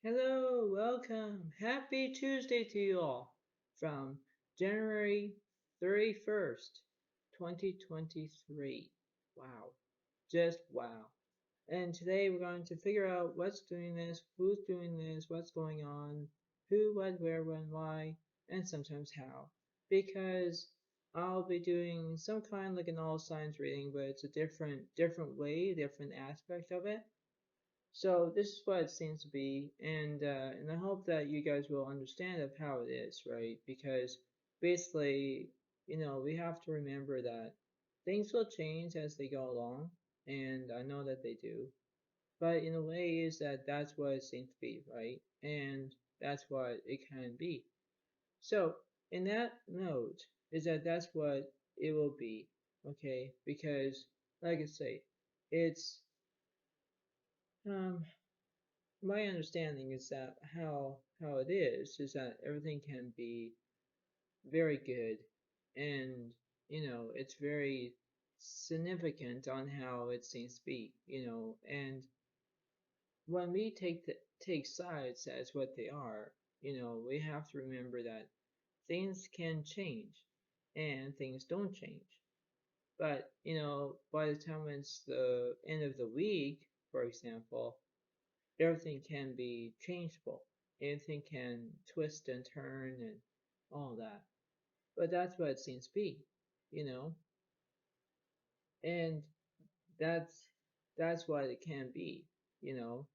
Hello, welcome. Happy Tuesday to you all from January 31st, 2023. Wow, just wow. And today we're going to figure out what's doing this, who's doing this, what's going on, who, what, where, when, why, and sometimes how. Because I'll be doing some kind like an all signs reading, but it's a different way, different aspect of it. So this is what it seems to be, and I hope that you guys will understand of how it is, right? Because basically, we have to remember that things will change as they go along, and I know that they do. But in a way, is that that's what it seems to be, right? And that's what it can be. So in that note, is that that's what it will be, okay? Because, like I say, it's um my understanding is that how it is that everything can be very good, and it's very significant on how it seems to be, and when we take sides as what they are, we have to remember that things can change and things don't change. But by the time it's the end of the week, for example, everything can be changeable. Anything can twist and turn and all that. But that's what it seems to be, you know, and that's that's what it can be, you know.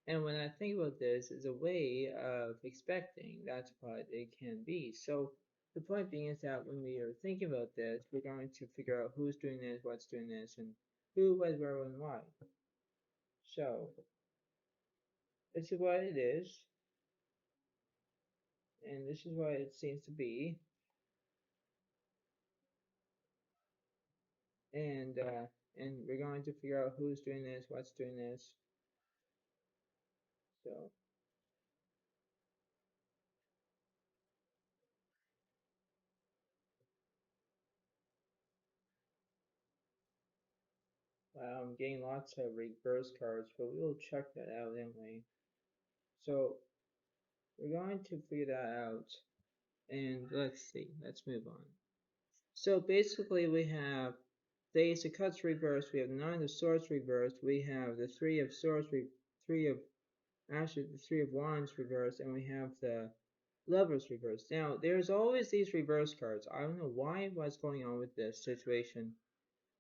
And when I think about this as a way of expecting, that's what it can be. So the point being is that when we are thinking about this, we're going to figure out who's doing this, what's doing this, and who, what, where, when, why. So this is what it is, and this is what it seems to be. and and we're going to figure out who's doing this, what's doing this. So wow, I'm getting lots of reverse cards, but we'll check that out anyway. So we're going to figure that out, and let's see, let's move on. So basically we have the Ace of Cups reversed, we have the Nine of Swords reversed, we have the Three of Swords, the Three of Wands reversed, and we have the Lovers reversed. Now, there's always these reverse cards. I don't know what's going on with this situation,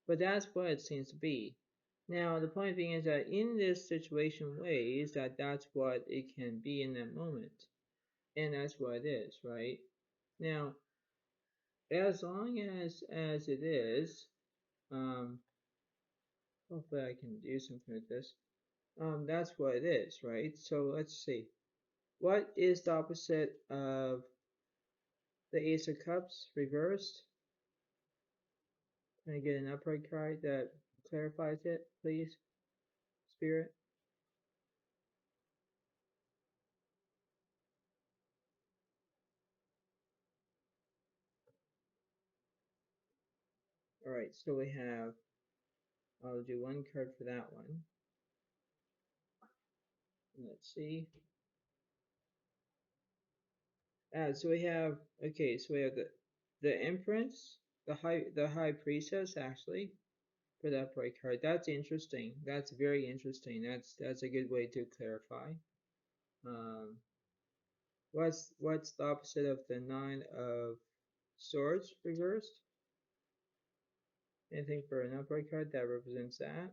but that's what it seems to be. Now, the point being is that in this situation ways that that's what it can be in that moment. And that's what it is, right? Now, as long as it is, um, hopefully I can do something with this. That's what it is, right? So let's see. What is the opposite of the Ace of Cups reversed? Can I get an upright card that clarifies it, please, Spirit? Alright, so we have, I'll do one card for that one. Let's see. So we have, okay, so we have the Empress, the High Priestess, actually, for that upright card. That's interesting. That's very interesting. That's a good way to clarify. Um, what's the opposite of the Nine of Swords reversed? Anything for an upright card that represents that?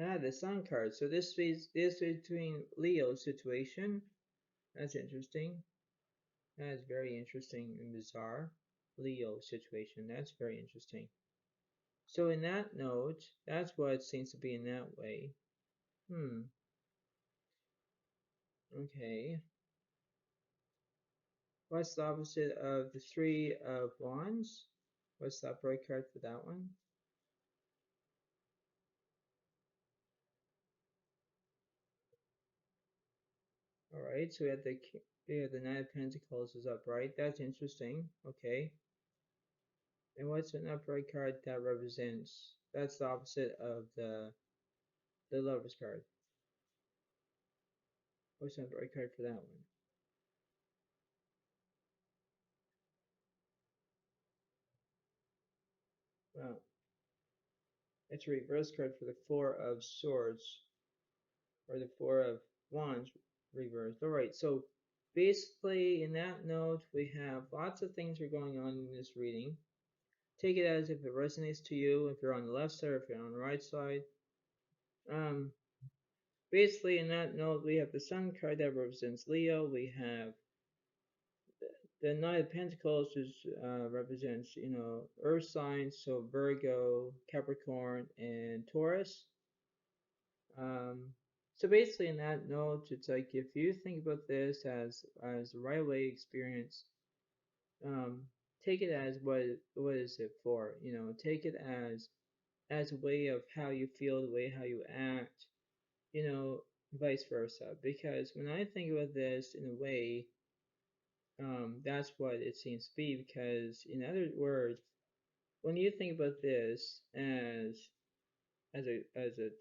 Ah, the Sun card. So this between Leo situation. That's interesting. That is very interesting and bizarre. Leo situation. That's very interesting. So in that note, that's what it seems to be in that way. Okay. What's the opposite of the Three of Wands? What's the upright card for that one? All right, so we have the Knight of Pentacles is upright. That's interesting. Okay. And what's an upright card that represents? That's the opposite of the Lover's card. What's an upright card for that one? Well, it's a reverse card for the Four of Swords, or the Four of Wands reversed. All right, so basically in that note, we have lots of things are going on in this reading. Take it as if it resonates to you, if you're on the left side, or if you're on the right side. Basically, in that note, we have the Sun card that represents Leo. We have the Knight of Pentacles, which represents, Earth signs, so Virgo, Capricorn, and Taurus. So basically, in that note, it's like if you think about this as a right away experience, take it as what is it for? Take it as a way of how you feel, the way how you act, vice versa. Because when I think about this in a way, that's what it seems to be. Because in other words, when you think about this as a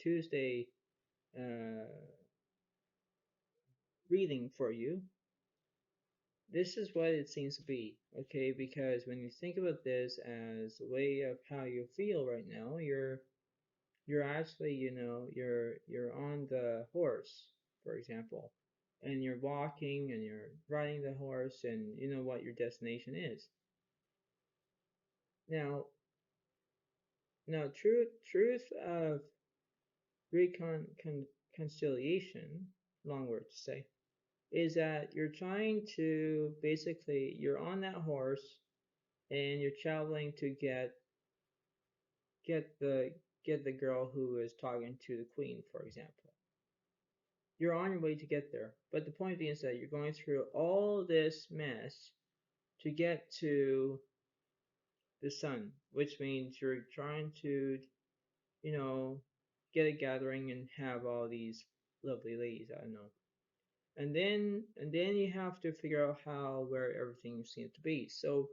Tuesday uh, reading for you, this is what it seems to be. Okay, because when you think about this as a way of how you feel right now, you're actually, you're on the horse, for example, and you're walking and you're riding the horse, and you know what your destination is. Now, truth of reconciliation, long word to say, is that you're trying to basically, you're on that horse and you're traveling to get the get the girl who is talking to the queen, for example. You're on your way to get there, but the point being is that you're going through all this mess to get to the sun, which means you're trying to, get a gathering and have all these lovely ladies. I don't know. And then you have to figure out where everything seems to be. So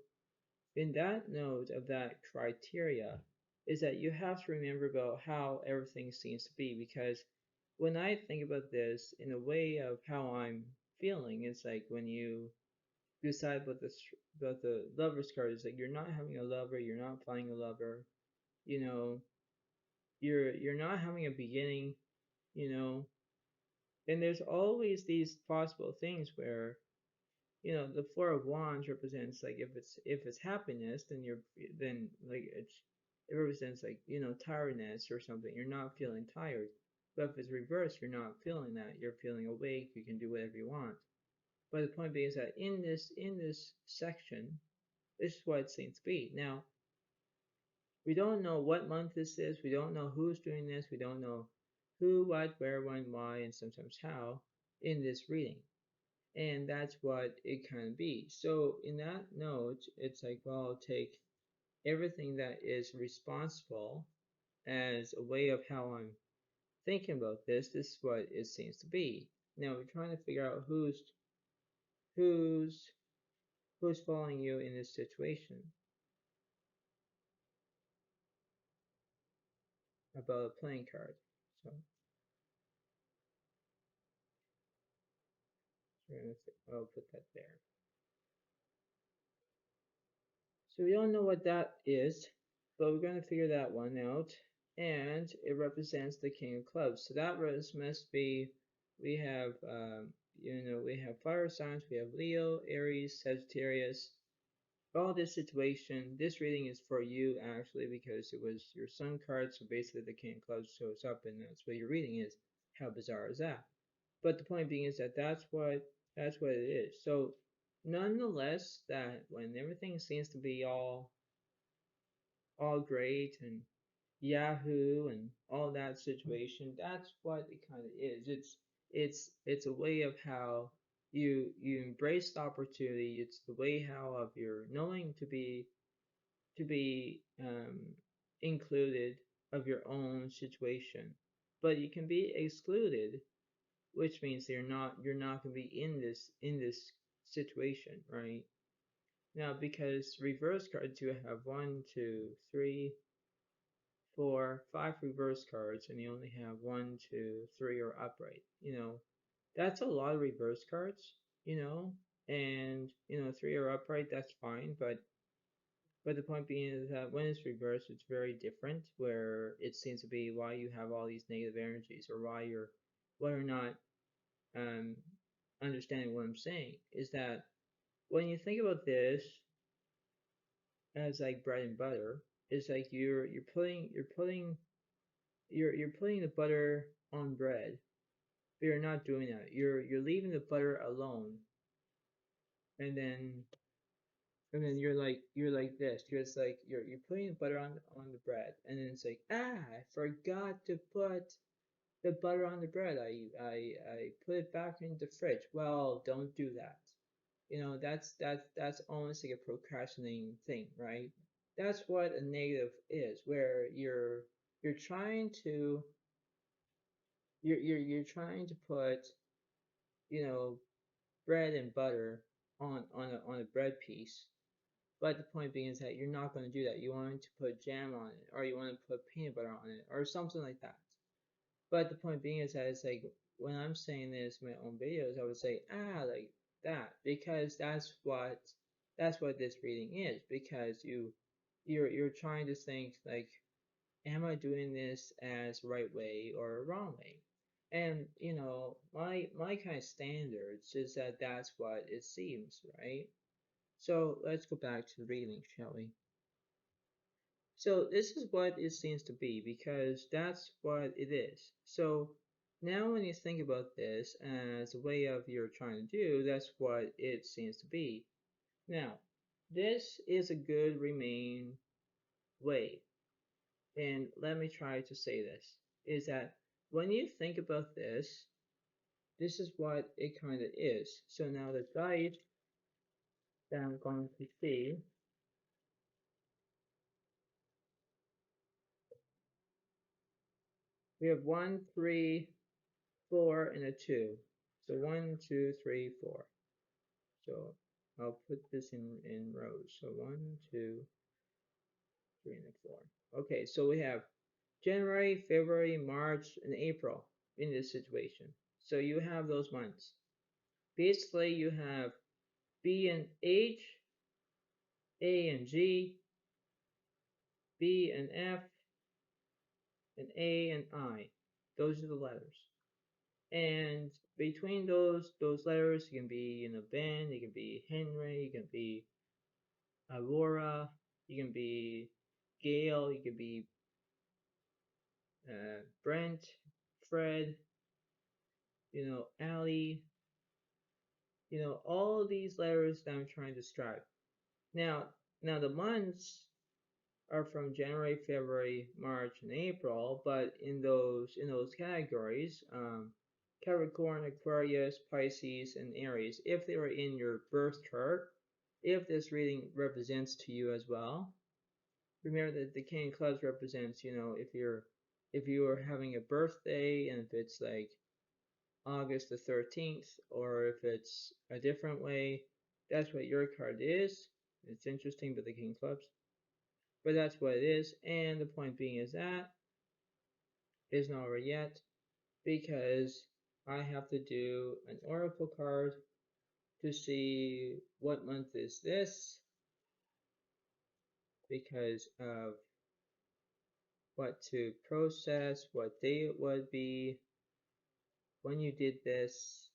in that note of that criteria is that you have to remember about how everything seems to be, because when I think about this in a way of how I'm feeling, it's like when you decide about the Lover's card, it's like you're not having a lover, you're not finding a lover, you know, you're not having a beginning, you know, and there's always these possible things where, the Four of Wands represents, like, if it's happiness, then like it represents, like, tiredness or something. You're not feeling tired. But if it's reversed, you're not feeling that. You're feeling awake. You can do whatever you want. But the point being is that in this section, this is what it seems to be. Now, we don't know what month this is. We don't know who's doing this. We don't know who, what, where, when, why, and sometimes how in this reading. And that's what it can be. So in that note, it's like, well, I'll take everything that is responsible as a way of how I'm thinking about this. This is what it seems to be. Now we're trying to figure out who's who's following you in this situation about a playing card. So I'll put that there. So we don't know what that is, but we're going to figure that one out. And it represents the King of Clubs. So that must be, we have, we have fire signs. We have Leo, Aries, Sagittarius. All this situation, this reading is for you actually, because it was your Sun card. So basically the King of Clubs shows up, and that's what your reading is. How bizarre is that? But the point being is that that's what it is. So nonetheless, that when everything seems to be all great and Yahoo and all that situation, that's what it kind of is. It's a way of how you embrace the opportunity. It's the way how of your knowing to be included of your own situation, but you can be excluded which means you're not going to be in this situation, right? Now, because reverse cards, you have 1, 2, 3, 4, 5 reverse cards, and you only have 1, 2, 3 or upright. That's a lot of reverse cards, and 3 are upright, that's fine, but the point being is that when it's reversed, it's very different, where it seems to be why you have all these negative energies, or why you're not um, understanding what I'm saying, is that when you think about this as like bread and butter, it's like you're putting the butter on bread, but you're not doing that. You're leaving the butter alone, and then you're like this. It's like you're putting the butter on the bread, and then it's like, I forgot to put the butter on the bread. I put it back in the fridge. Well, don't do that. That's almost like a procrastinating thing, right? That's what a negative is, where you're trying to you're trying to put you know bread and butter on a bread piece, but the point being is that you're not going to do that. You want to put jam on it, or you want to put peanut butter on it, or something like that. But the point being is that it's like, when I'm saying this in my own videos, I would say like that, because that's what this reading is. Because you're trying to think like, am I doing this as right way or wrong way? And my kind of standards is that that's what it seems, right? So let's go back to the reading, shall we? So this is what it seems to be, because that's what it is. So now when you think about this as a way of you're trying to do, that's what it seems to be. Now, this is a good remain way. And let me try to say this, is that when you think about this is what it kind of is. So now the dice that I'm going to see, we have 1, 3, 4, and a 2. So 1, 2, 3, 4. So I'll put this in rows. So 1, 2, 3, and 4. Okay, so we have January, February, March, and April in this situation. So you have those months. Basically, you have B and H, A and G, B and F, and A and I. Those are the letters. And between those letters, you can be Ben, you can be Henry, you can be Aurora, you can be Gail, you can be Brent, Fred, Allie, all these letters that I'm trying to describe. Now the months are from January, February, March, and April, but in those categories, Capricorn, Aquarius, Pisces, and Aries, if they were in your birth chart, if this reading represents to you as well, remember that the King of Clubs represents, if you are having a birthday, and if it's like August the 13th, or if it's a different way, that's what your card is. It's interesting, but the King of Clubs. But that's what it is, and the point being is that is not over yet, because I have to do an oracle card to see what month is this, because of what to process, what day it would be when you did this,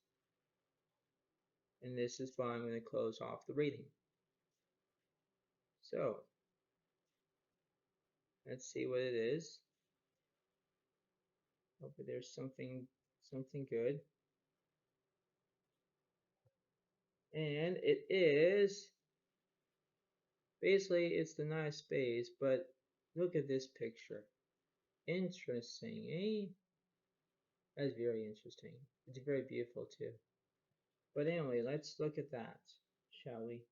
and this is why I'm going to close off the reading. So let's see what it is. Hopefully there's something good. And it is, basically it's the Nine of Spades, but look at this picture. Interesting, eh? That's very interesting. It's very beautiful too. But anyway, let's look at that, shall we?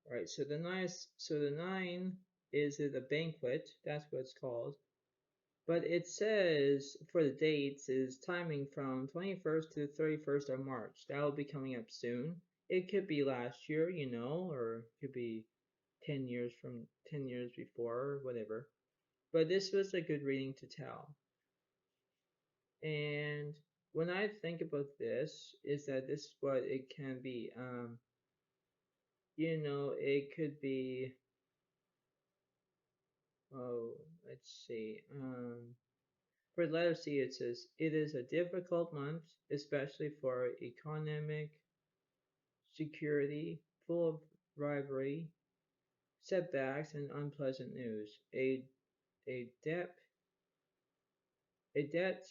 Alright, so the nine is it a banquet? That's what it's called. But it says for the dates is timing from 21st to 31st of March. That will be coming up soon. It could be last year, you know, or it could be 10 years from 10 years before, or whatever. But this was a good reading to tell. And when I think about this, is that this is what it can be. You know, it could be, oh, let's see. For the letter C, it says, it is a difficult month, especially for economic security, full of rivalry, setbacks, and unpleasant news. A debt a debt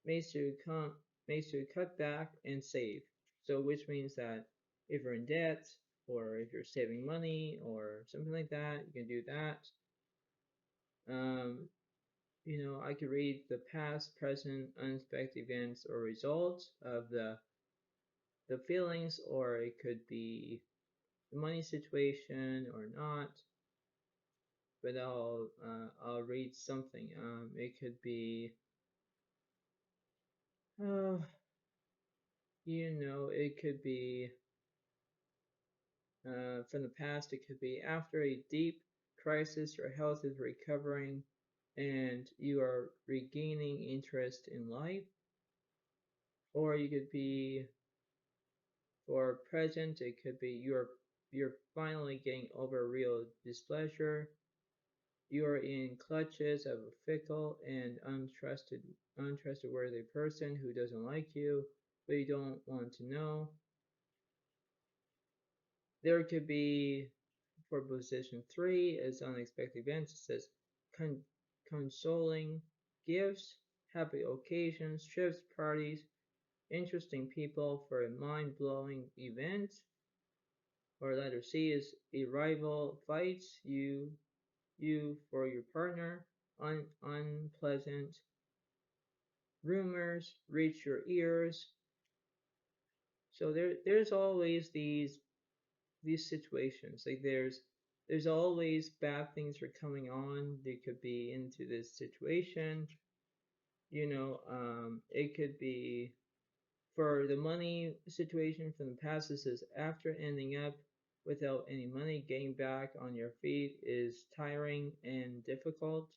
makes you cut back and save. So which means that if you're in debt or if you're saving money or something like that, you can do that. Um, you know, I could read the past, present, unexpected events or results of the feelings, or it could be the money situation or not. But I'll read something. It could be uh, you know, it could be from the past. It could be after a deep crisis, your health is recovering, and you are regaining interest in life. Or you could be for present. It could be you're finally getting over real displeasure. You are in clutches of a fickle and untrustworthy person who doesn't like you, but you don't want to know. There could be for position 3 as unexpected events. It says con consoling gifts, happy occasions, trips, parties, interesting people for a mind-blowing event. Or letter C is a rival fights you for your partner. Unpleasant rumors reach your ears. So there's always these situations. Like there's always bad things are coming on. They could be into this situation. You know, it could be for the money situation from the past. This is after ending up without any money, getting back on your feet is tiring and difficult.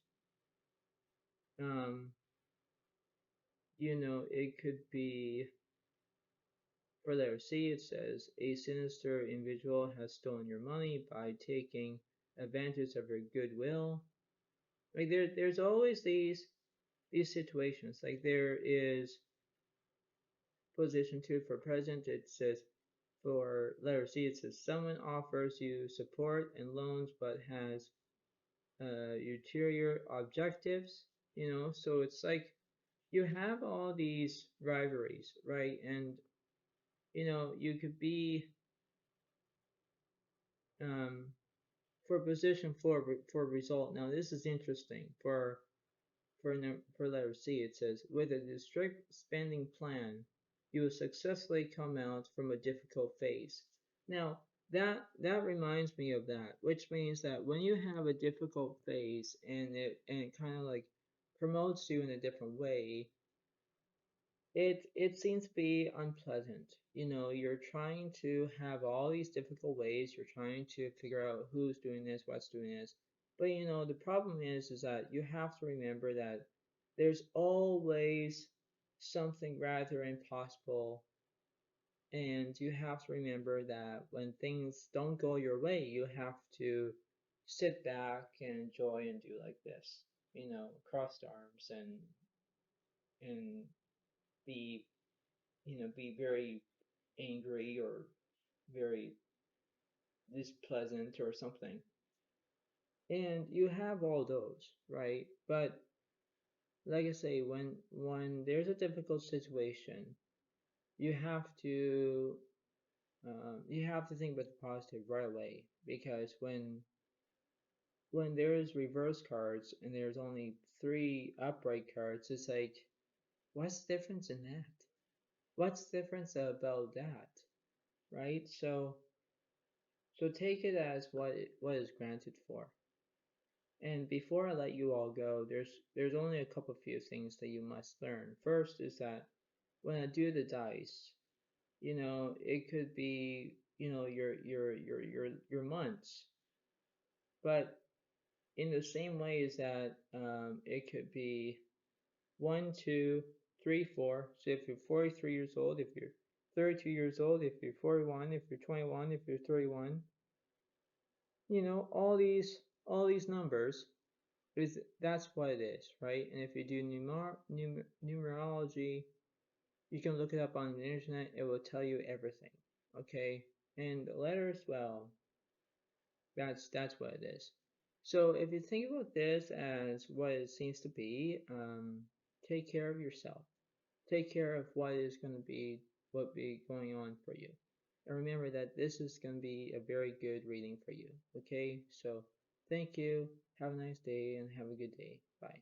Um, you know, it could be for letter C, it says a sinister individual has stolen your money by taking advantage of your goodwill. Like there's always these situations. Like there is position 2 for present. It says for letter C, it says someone offers you support and loans but has ulterior objectives. You know, so it's like you have all these rivalries, right? And you know, you could be um, for position 4 for result. Now this is interesting. For letter C, it says, with a strict spending plan, you will successfully come out from a difficult phase. Now, that reminds me of that, which means that when you have a difficult phase and it kind of like promotes you in a different way, it seems to be unpleasant. You know, you're trying to have all these difficult ways, you're trying to figure out who's doing this, what's doing this. But you know, the problem is that you have to remember that there's always something rather impossible, and you have to remember that when things don't go your way, you have to sit back and enjoy and do like this, you know, crossed arms and be be very angry or very displeasant or something. And you have all those, right? But like I say, when there's a difficult situation, you have to think about the positive right away, because when there's reverse cards and there's only 3 upright cards, it's like, what's the difference in that? What's the difference about that, right? So take it as what is granted for. And before I let you all go, there's only a couple few things that you must learn. First is that when I do the dice, it could be, your months, but in the same way is that it could be 1, 2, 3, 4. So if you're 43 years old, if you're 32 years old, if you're 41, if you're 21, if you're 31, all these numbers that's what it is, right? And if you do numerology, you can look it up on the internet. It will tell you everything, okay? And the letters, well, that's what it is. So if you think about this as what it seems to be, take care of yourself. Take care of what be going on for you. And remember that this is going to be a very good reading for you. Okay, so thank you. Have a nice day and have a good day. Bye.